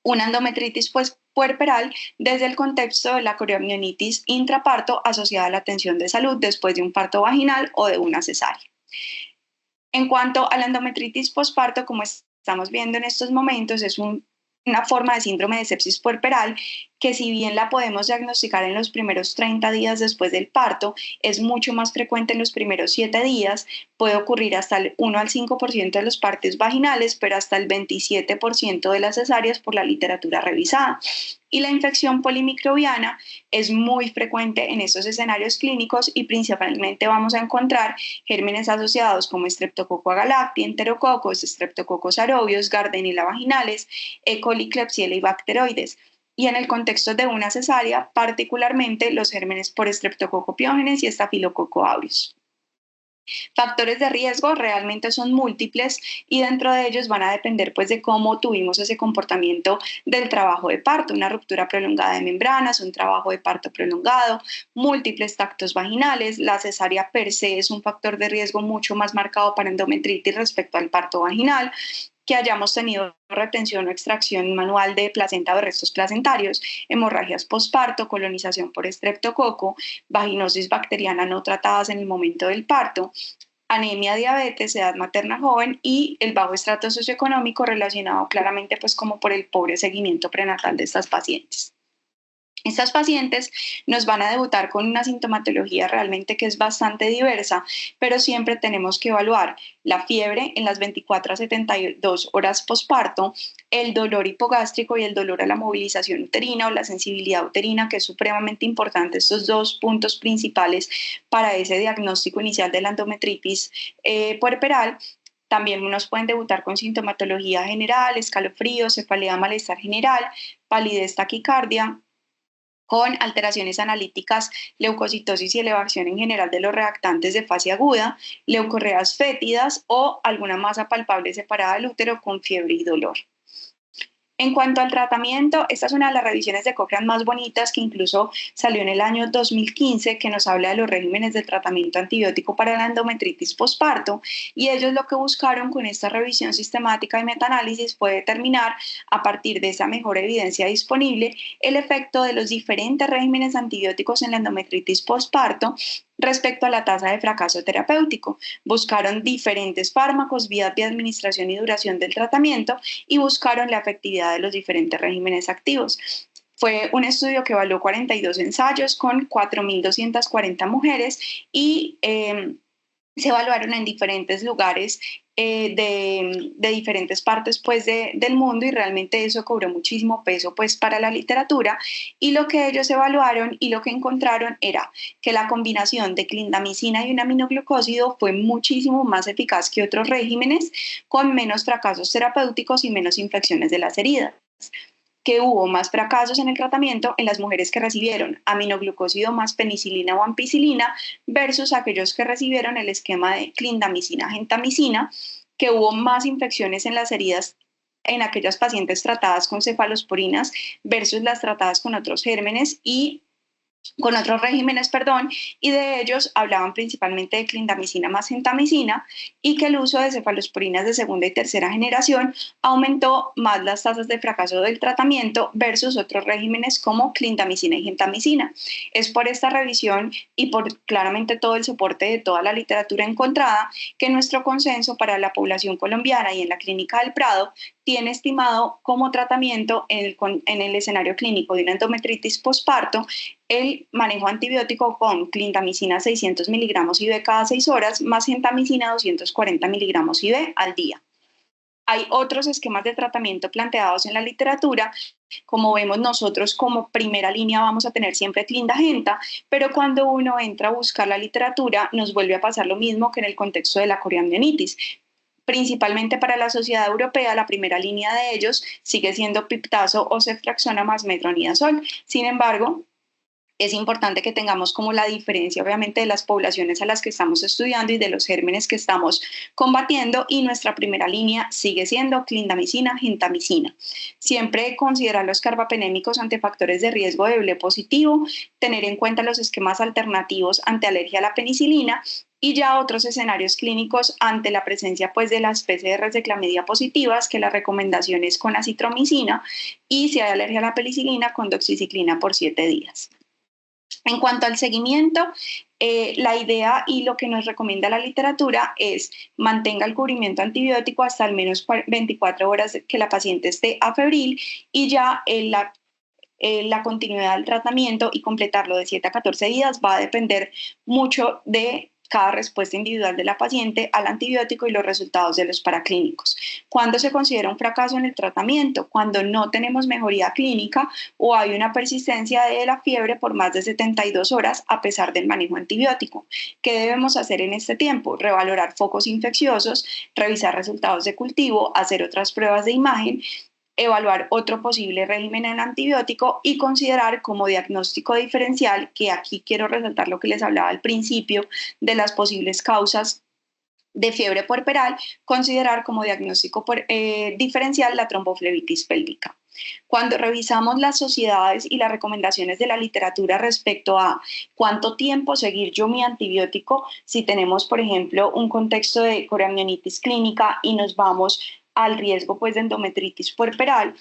una endometritis puerperal desde el contexto de la coriamnionitis intraparto asociada a la atención de salud después de un parto vaginal o de una cesárea. En cuanto a la endometritis posparto, como estamos viendo en estos momentos, es una forma de síndrome de sepsis puerperal que, si bien la podemos diagnosticar en los primeros 30 días después del parto, es mucho más frecuente en los primeros 7 días, puede ocurrir hasta el 1 al 5% de los partos vaginales, pero hasta el 27% de las cesáreas por la literatura revisada. Y la infección polimicrobiana es muy frecuente en estos escenarios clínicos y principalmente vamos a encontrar gérmenes asociados como Streptococcus agalacti, Enterococos, Streptococcus aureus, Gardnerella vaginales, E. coli, Klebsiella y bacteroides. Y en el contexto de una cesárea, particularmente los gérmenes por Streptococcus pyogenes y Staphylococcus aureus. Factores de riesgo realmente son múltiples y dentro de ellos van a depender pues de cómo tuvimos ese comportamiento del trabajo de parto: una ruptura prolongada de membranas, un trabajo de parto prolongado, múltiples tactos vaginales. La cesárea per se es un factor de riesgo mucho más marcado para endometritis respecto al parto vaginal, que hayamos tenido retención o extracción manual de placenta o de restos placentarios, hemorragias posparto, colonización por estreptococo, vaginosis bacteriana no tratadas en el momento del parto, anemia, diabetes, edad materna joven y el bajo estrato socioeconómico, relacionado claramente pues como por el pobre seguimiento prenatal de estas pacientes. Estas pacientes nos van a debutar con una sintomatología realmente que es bastante diversa, pero siempre tenemos que evaluar la fiebre en las 24 a 72 horas posparto, el dolor hipogástrico y el dolor a la movilización uterina o la sensibilidad uterina, que es supremamente importante, estos dos puntos principales para ese diagnóstico inicial de la endometritis puerperal. También unos pueden debutar con sintomatología general, escalofríos, cefalea, malestar general, palidez, taquicardia, con alteraciones analíticas, leucocitosis y elevación en general de los reactantes de fase aguda, leucorreas fétidas o alguna masa palpable separada del útero con fiebre y dolor. En cuanto al tratamiento, esta es una de las revisiones de Cochrane más bonitas que incluso salió en el año 2015, que nos habla de los regímenes de tratamiento antibiótico para la endometritis posparto, y ellos lo que buscaron con esta revisión sistemática y metaanálisis fue determinar, a partir de esa mejor evidencia disponible, el efecto de los diferentes regímenes antibióticos en la endometritis posparto respecto a la tasa de fracaso terapéutico. Buscaron diferentes fármacos, vías de administración y duración del tratamiento y buscaron la efectividad de los diferentes regímenes activos. Fue un estudio que evaluó 42 ensayos con 4.240 mujeres y se evaluaron en diferentes lugares de diferentes partes pues, del mundo, y realmente eso cobró muchísimo peso pues, para la literatura, y lo que ellos evaluaron y lo que encontraron era que la combinación de clindamicina y un aminoglucósido fue muchísimo más eficaz que otros regímenes, con menos fracasos terapéuticos y menos infecciones de las heridas. Que hubo más fracasos en el tratamiento en las mujeres que recibieron aminoglucósido más penicilina o ampicilina versus aquellos que recibieron el esquema de clindamicina, gentamicina, que hubo más infecciones en las heridas en aquellas pacientes tratadas con cefalosporinas versus las tratadas con otros gérmenes y con otros regímenes, perdón, y de ellos hablaban principalmente de clindamicina más gentamicina, y que el uso de cefalosporinas de segunda y tercera generación aumentó más las tasas de fracaso del tratamiento versus otros regímenes como clindamicina y gentamicina. Es por esta revisión y por claramente todo el soporte de toda la literatura encontrada que nuestro consenso para la población colombiana y en la Clínica del Prado tiene estimado como tratamiento en el escenario clínico de una endometritis posparto el manejo antibiótico con clindamicina 600 miligramos IV cada 6 horas más gentamicina 240 miligramos IV al día. Hay otros esquemas de tratamiento planteados en la literatura. Como vemos, nosotros como primera línea vamos a tener siempre clindagenta, pero cuando uno entra a buscar la literatura nos vuelve a pasar lo mismo que en el contexto de la coriamnionitis. Principalmente para la sociedad europea, la primera línea de ellos sigue siendo piptazo o ceftriaxona más metronidazol. Sin embargo, es importante que tengamos como la diferencia, obviamente, de las poblaciones a las que estamos estudiando y de los gérmenes que estamos combatiendo, y nuestra primera línea sigue siendo clindamicina, gentamicina. Siempre considerar los carbapenémicos ante factores de riesgo de ble positivo, tener en cuenta los esquemas alternativos ante alergia a la penicilina, y ya otros escenarios clínicos ante la presencia pues, de las PCRs de clamidia positivas, que la recomendación es con acitromicina, y si hay alergia a la penicilina, con doxiciclina por 7 días. En cuanto al seguimiento, la idea y lo que nos recomienda la literatura es mantenga el cubrimiento antibiótico hasta al menos 24 horas que la paciente esté afebril, y ya la continuidad del tratamiento y completarlo de 7 a 14 días va a depender mucho de cada respuesta individual de la paciente al antibiótico y los resultados de los paraclínicos. ¿Cuándo se considera un fracaso en el tratamiento? Cuando no tenemos mejoría clínica o hay una persistencia de la fiebre por más de 72 horas a pesar del manejo antibiótico. ¿Qué debemos hacer en este tiempo? Revalorar focos infecciosos, revisar resultados de cultivo, hacer otras pruebas de imagen, evaluar otro posible régimen en antibiótico y considerar como diagnóstico diferencial, que aquí quiero resaltar lo que les hablaba al principio de las posibles causas de fiebre puerperal, considerar como diagnóstico diferencial la tromboflebitis pélvica. Cuando revisamos las sociedades y las recomendaciones de la literatura respecto a cuánto tiempo seguir yo mi antibiótico, si tenemos, por ejemplo, un contexto de coriamnionitis clínica y nos vamos al riesgo pues, de endometritis puerperal,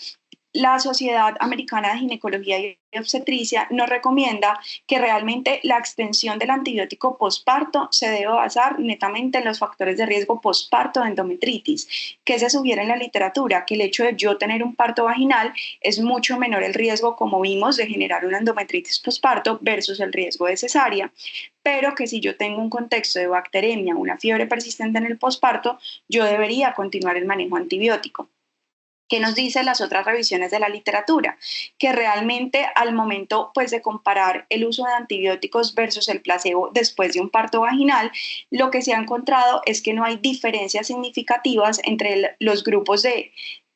la Sociedad Americana de Ginecología y Obstetricia nos recomienda que realmente la extensión del antibiótico posparto se debe basar netamente en los factores de riesgo posparto de endometritis, que se sugiere en la literatura, que el hecho de yo tener un parto vaginal es mucho menor el riesgo, como vimos, de generar una endometritis posparto versus el riesgo de cesárea, pero que si yo tengo un contexto de bacteremia, una fiebre persistente en el posparto, yo debería continuar el manejo antibiótico. ¿Qué nos dicen las otras revisiones de la literatura? Que realmente al momento pues, de comparar el uso de antibióticos versus el placebo después de un parto vaginal, lo que se ha encontrado es que no hay diferencias significativas entre los grupos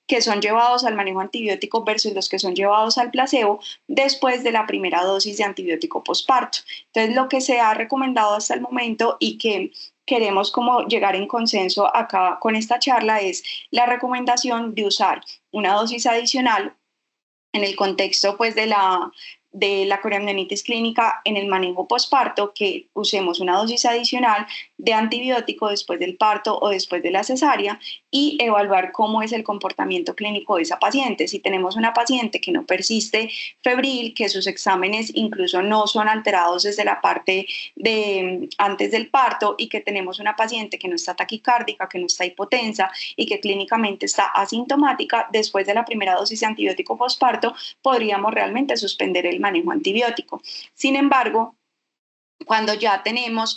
que son llevados al manejo antibiótico versus los que son llevados al placebo después de la primera dosis de antibiótico posparto. Entonces, lo que se ha recomendado hasta el momento y que queremos como llegar en consenso acá con esta charla es la recomendación de usar una dosis adicional en el contexto pues de la coriamnionitis clínica en el manejo posparto, que usemos una dosis adicional de antibiótico después del parto o después de la cesárea y evaluar cómo es el comportamiento clínico de esa paciente. Si tenemos una paciente que no persiste febril, que sus exámenes incluso no son alterados desde la parte de antes del parto y que tenemos una paciente que no está taquicárdica, que no está hipotensa y que clínicamente está asintomática, después de la primera dosis de antibiótico posparto podríamos realmente suspender el manejo antibiótico. Sin embargo, cuando ya tenemos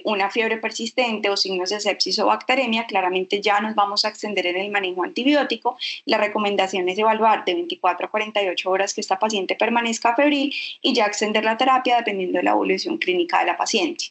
una fiebre persistente o signos de sepsis o bacteremia, claramente ya nos vamos a extender en el manejo antibiótico. La recomendación es evaluar de 24 a 48 horas que esta paciente permanezca febril y ya extender la terapia dependiendo de la evolución clínica de la paciente.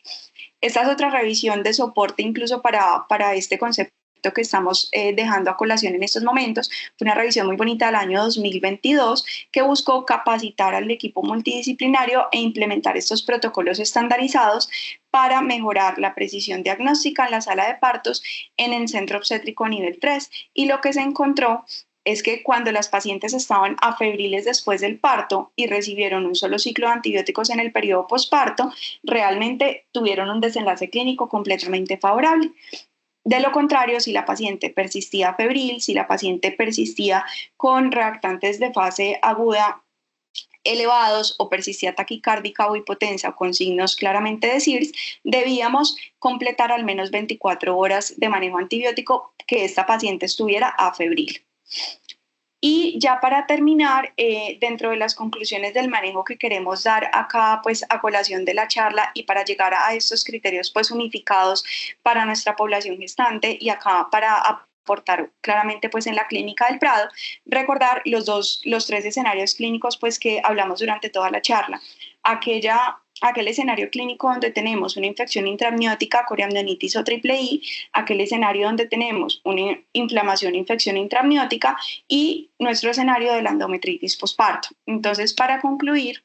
Esta es otra revisión de soporte incluso para este concepto que estamos dejando a colación en estos momentos. Fue una revisión muy bonita del año 2022 que buscó capacitar al equipo multidisciplinario e implementar estos protocolos estandarizados para mejorar la precisión diagnóstica en la sala de partos en el centro obstétrico nivel 3. Y lo que se encontró es que cuando las pacientes estaban afebriles después del parto y recibieron un solo ciclo de antibióticos en el periodo posparto, realmente tuvieron un desenlace clínico completamente favorable. De lo contrario, si la paciente persistía febril, si la paciente persistía con reactantes de fase aguda elevados o persistía taquicárdica o hipotensa o con signos claramente de SIRS, debíamos completar al menos 24 horas de manejo antibiótico que esta paciente estuviera afebril. Y ya para terminar, dentro de las conclusiones del manejo que queremos dar acá, pues a colación de la charla y para llegar a estos criterios pues unificados para nuestra población gestante y acá para aportar claramente pues en la clínica del Prado, recordar los tres escenarios clínicos pues que hablamos durante toda la charla. Aquel escenario clínico donde tenemos una infección intramniótica, coriamnionitis o triple I, aquel escenario donde tenemos una inflamación, infección intramniótica y nuestro escenario de la endometritis posparto. Entonces, para concluir,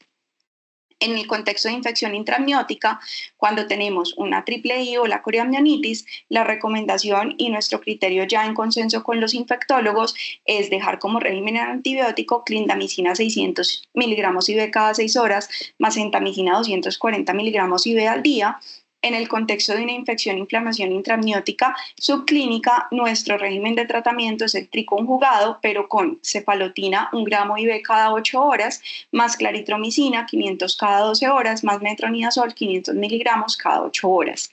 en el contexto de infección intramniótica, cuando tenemos una triple I o la coriamnionitis, la recomendación y nuestro criterio ya en consenso con los infectólogos es dejar como régimen antibiótico clindamicina 600 miligramos IV cada 6 horas, más gentamicina 240 miligramos IV al día. En el contexto de una infección e inflamación intramniótica subclínica, nuestro régimen de tratamiento es el triconjugado, pero con cefalotina 1 gramo IV cada 8 horas, más claritromicina 500 cada 12 horas, más metronidazol 500 miligramos cada 8 horas.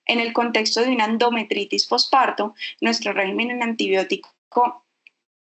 En el contexto de una endometritis posparto, nuestro régimen en antibiótico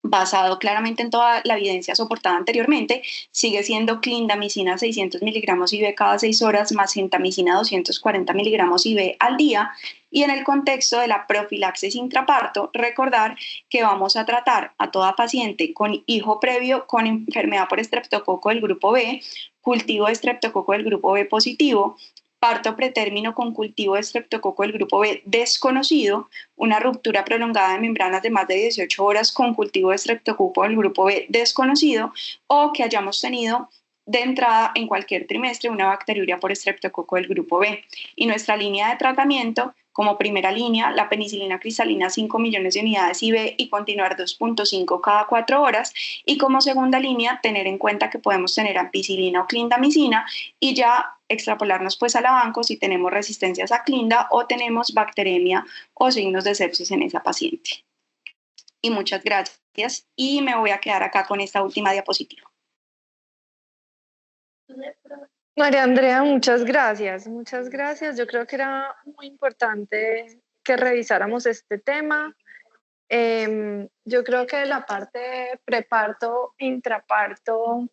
basado claramente en toda la evidencia soportada anteriormente, sigue siendo clindamicina 600 miligramos IV cada 6 horas más gentamicina 240 miligramos IV al día. Y en el contexto de la profilaxis intraparto, recordar que vamos a tratar a toda paciente con hijo previo con enfermedad por estreptococo del grupo B, cultivo de estreptococo del grupo B positivo, parto pretérmino con cultivo de estreptococo del grupo B desconocido, una ruptura prolongada de membranas de más de 18 horas con cultivo de estreptococo del grupo B desconocido o que hayamos tenido de entrada en cualquier trimestre una bacteriuria por estreptococo del grupo B. Y nuestra línea de tratamiento, como primera línea, la penicilina cristalina 5 millones de unidades IV y continuar 2.5 cada 4 horas. Y como segunda línea, tener en cuenta que podemos tener ampicilina o clindamicina y ya extrapolarnos pues a la banco si tenemos resistencias a clinda o tenemos bacteremia o signos de sepsis en esa paciente. Y muchas gracias. Y me voy a quedar acá con esta última diapositiva. María Andrea, muchas gracias, muchas gracias. Yo creo que era muy importante que revisáramos este tema. Yo creo que la parte preparto, intraparto,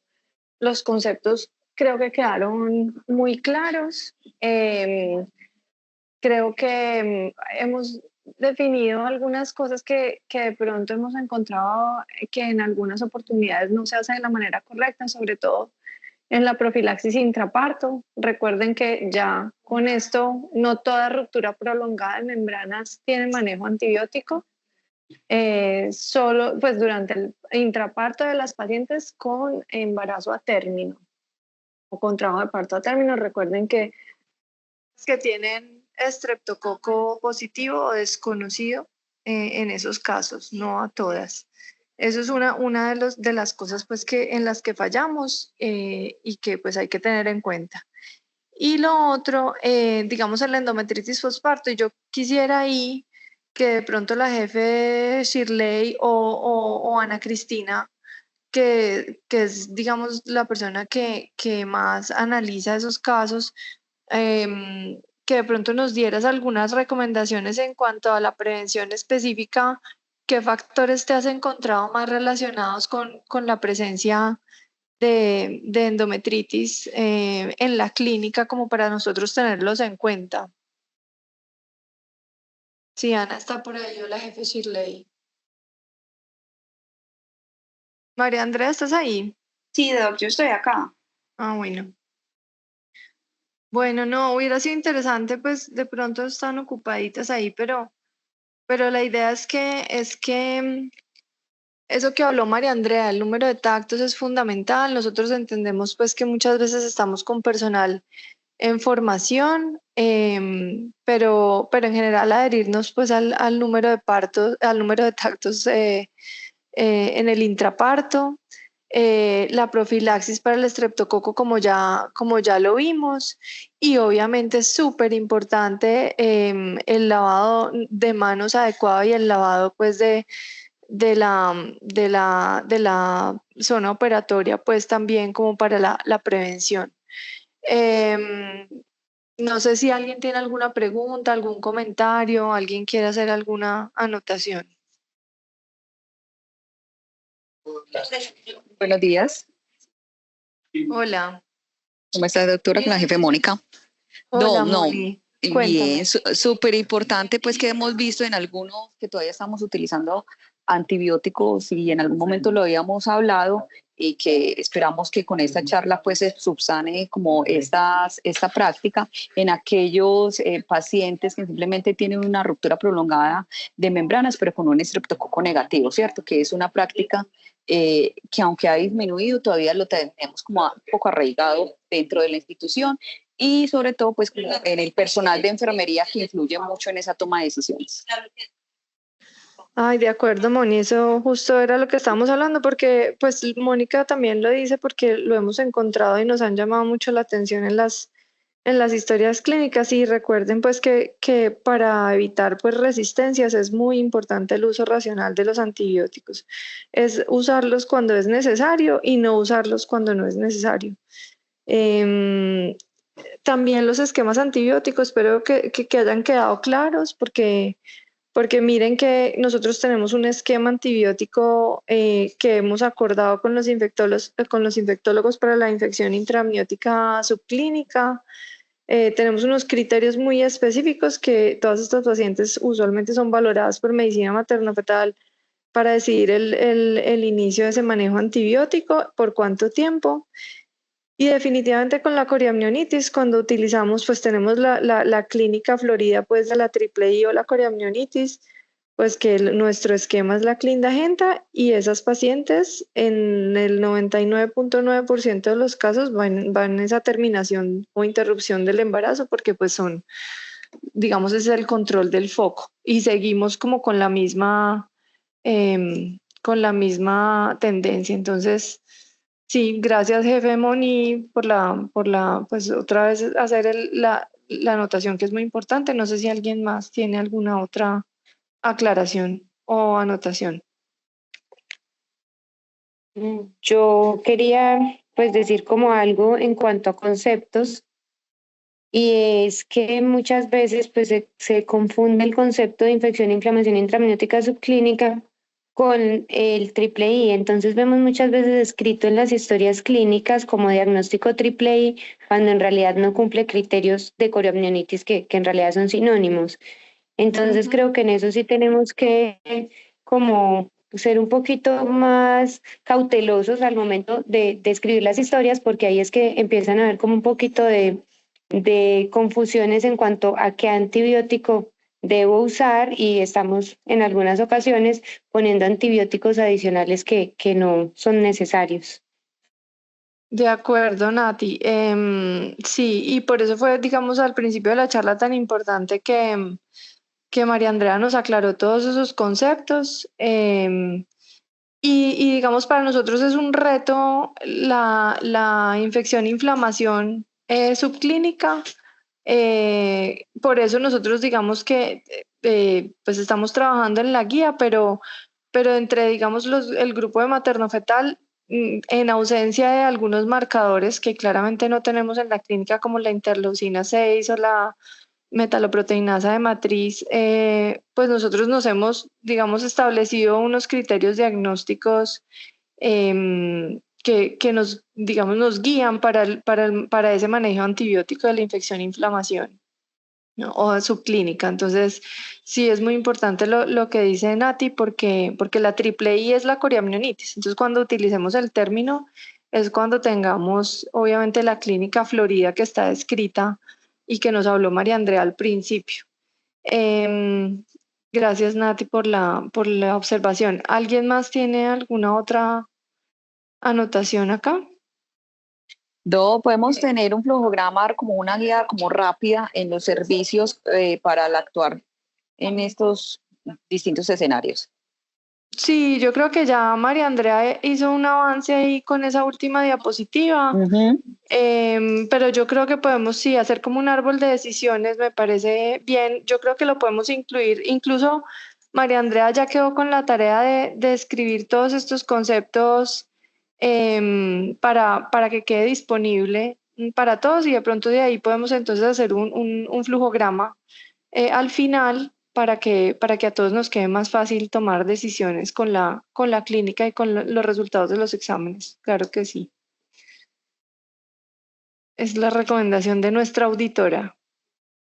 los conceptos creo que quedaron muy claros. Creo que hemos definido algunas cosas que de pronto hemos encontrado que en algunas oportunidades no se hace de la manera correcta, sobre todo en la profilaxis intraparto. Recuerden que ya con esto no toda ruptura prolongada de membranas tiene manejo antibiótico, solo pues durante el intraparto de las pacientes con embarazo a término o con trabajo de parto a término. Recuerden que tienen estreptococo positivo o desconocido en esos casos, no a todas. Eso es una de las cosas pues que en las que fallamos y que pues hay que tener en cuenta. Y lo otro, digamos en la endometritis postparto, yo quisiera ahí que de pronto la jefe Shirley o Ana Cristina, que es digamos la persona que más analiza esos casos, que de pronto nos dieras algunas recomendaciones en cuanto a la prevención específica. ¿Qué factores te has encontrado más relacionados con la presencia de endometritis en la clínica como para nosotros tenerlos en cuenta? Sí, Ana está por ahí, o la jefe Shirley. María Andrea, ¿estás ahí? Sí, Doc, yo estoy acá. Ah, bueno. Bueno, no, hubiera sido interesante, pues de pronto están ocupaditas ahí, pero la idea es que eso que habló María Andrea, el número de tactos es fundamental. Nosotros entendemos pues que muchas veces estamos con personal en formación, pero en general adherirnos pues al número de partos, al número de tactos en el intraparto, la profilaxis para el estreptococo como ya lo vimos, y obviamente es súper importante el lavado de manos adecuado y el lavado pues de la zona operatoria pues también como para la prevención. Em, no sé si alguien tiene alguna pregunta, algún comentario, alguien quiere hacer alguna anotación. Buenos días. Hola, ¿Cómo está, doctora? Con la jefe Mónica. hola No. Moni, Bien, cuéntame. súper importante, pues que hemos visto en algunos que todavía estamos utilizando antibióticos y en algún momento lo habíamos hablado y que esperamos que con esta charla pues se subsane como esta práctica en aquellos pacientes que simplemente tienen una ruptura prolongada de membranas pero con un estreptococo negativo, ¿cierto? Que es una práctica que aunque ha disminuido todavía lo tenemos como un poco arraigado dentro de la institución y sobre todo pues como en el personal de enfermería que influye mucho en esa toma de decisiones. Ay, de acuerdo, Moni, eso justo era lo que estábamos hablando, porque pues Mónica también lo dice porque lo hemos encontrado y nos han llamado mucho la atención en las historias clínicas. Y recuerden pues que para evitar pues resistencias es muy importante el uso racional de los antibióticos. Es usarlos cuando es necesario y no usarlos cuando no es necesario. Em, También los esquemas antibióticos, espero que hayan quedado claros porque miren que nosotros tenemos un esquema antibiótico que hemos acordado con los infectólogos para la infección intramniótica subclínica. Tenemos unos criterios muy específicos que todas estas pacientes usualmente son valoradas por medicina materno-fetal para decidir el inicio de ese manejo antibiótico, por cuánto tiempo. Y definitivamente con la coriamnionitis, cuando utilizamos, pues tenemos la clínica florida pues de la triple I o la coriamnionitis, pues que nuestro esquema es la clindagenta y esas pacientes en el 99.9% de los casos van a esa terminación o interrupción del embarazo porque pues son, digamos, ese es el control del foco y seguimos como con la misma tendencia. Entonces, sí, gracias, jefe Moni, pues otra vez hacer la anotación que es muy importante. No sé si alguien más tiene alguna otra aclaración o anotación. Yo quería pues decir como algo en cuanto a conceptos y es que muchas veces pues se confunde el concepto de infección e inflamación intramniótica subclínica con el triple I. Entonces vemos muchas veces escrito en las historias clínicas como diagnóstico triple I cuando en realidad no cumple criterios de coriamnionitis que en realidad son sinónimos. Entonces creo que en eso sí tenemos que como ser un poquito más cautelosos al momento de escribir las historias, porque ahí es que empiezan a haber como un poquito de confusiones en cuanto a qué antibiótico debo usar y estamos en algunas ocasiones poniendo antibióticos adicionales que no son necesarios. De acuerdo, Nati. Sí, y por eso fue, digamos, al principio de la charla tan importante que María Andrea nos aclaró todos esos conceptos. Y digamos, para nosotros es un reto la infección e inflamación subclínica. Por eso nosotros digamos que pues estamos trabajando en la guía, pero entre digamos el grupo de materno-fetal, en ausencia de algunos marcadores que claramente no tenemos en la clínica, como la interleucina 6 o la metaloproteinasa de matriz, pues nosotros nos hemos, digamos, establecido unos criterios diagnósticos que nos, digamos, nos guían para ese manejo antibiótico de la infección e inflamación, ¿no? O subclínica. Entonces, sí es muy importante lo que dice Nati, porque la triple I es la coriamnionitis. Entonces, cuando utilicemos el término, es cuando tengamos, obviamente, la clínica florida que está descrita y que nos habló María Andrea al principio. Em, gracias, Nati, por la observación. ¿Alguien más tiene alguna otra anotación acá? Podemos tener un flujograma como una guía como rápida en los servicios para el actuar en estos distintos escenarios. Sí, yo creo que ya María Andrea hizo un avance ahí con esa última diapositiva. Pero yo creo que podemos sí hacer como un árbol de decisiones, me parece bien. Yo creo que lo podemos incluir. Incluso María Andrea ya quedó con la tarea de escribir todos estos conceptos para que quede disponible para todos y de pronto de ahí podemos entonces hacer un flujograma al final para que a todos nos quede más fácil tomar decisiones con la clínica y con los resultados de los exámenes. Claro que sí. Es la recomendación de nuestra auditora.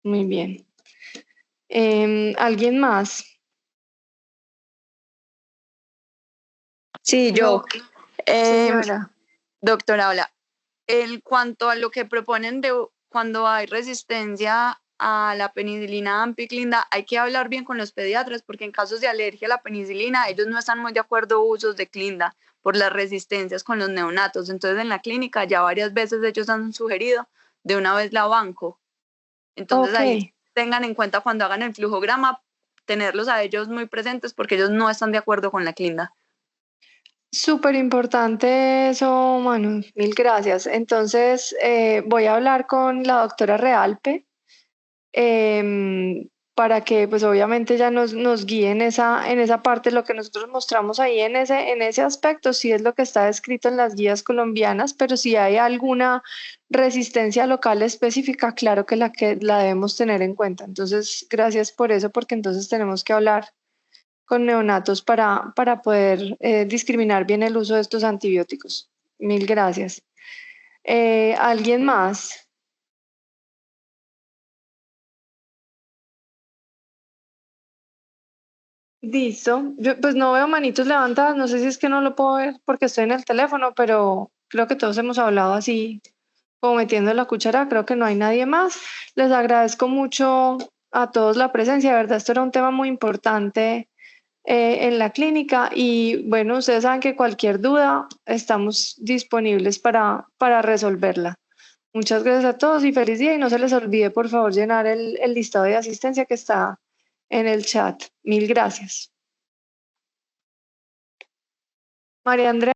Muy bien. ¿Alguien más? Sí, yo. Señora. Doctora, hola. En cuanto a lo que proponen de cuando hay resistencia a la penicilina ampiclinda, hay que hablar bien con los pediatras porque en casos de alergia a la penicilina, ellos no están muy de acuerdo usos de clinda por las resistencias con los neonatos. Entonces, en la clínica ya varias veces ellos han sugerido de una vez la banco. Entonces, ahí tengan en cuenta cuando hagan el flujograma, tenerlos a ellos muy presentes porque ellos no están de acuerdo con la clinda. Súper importante eso, Manu. Mil gracias. Entonces, voy a hablar con la doctora Realpe para que pues obviamente ya nos guíe en esa parte. Lo que nosotros mostramos ahí en ese aspecto sí es lo que está escrito en las guías colombianas, pero si hay alguna resistencia local específica, claro que la debemos tener en cuenta. Entonces, gracias por eso, porque entonces tenemos que hablar con neonatos para poder discriminar bien el uso de estos antibióticos. Mil gracias. ¿Alguien más? Listo. Yo, pues no veo manitos levantadas, no sé si es que no lo puedo ver porque estoy en el teléfono, pero creo que todos hemos hablado así, como metiendo la cuchara, creo que no hay nadie más. Les agradezco mucho a todos la presencia, de verdad, esto era un tema muy importante en la clínica y bueno, ustedes saben que cualquier duda estamos disponibles para resolverla. Muchas gracias a todos y feliz día y no se les olvide por favor llenar el listado de asistencia que está en el chat. Mil gracias. María Andrea.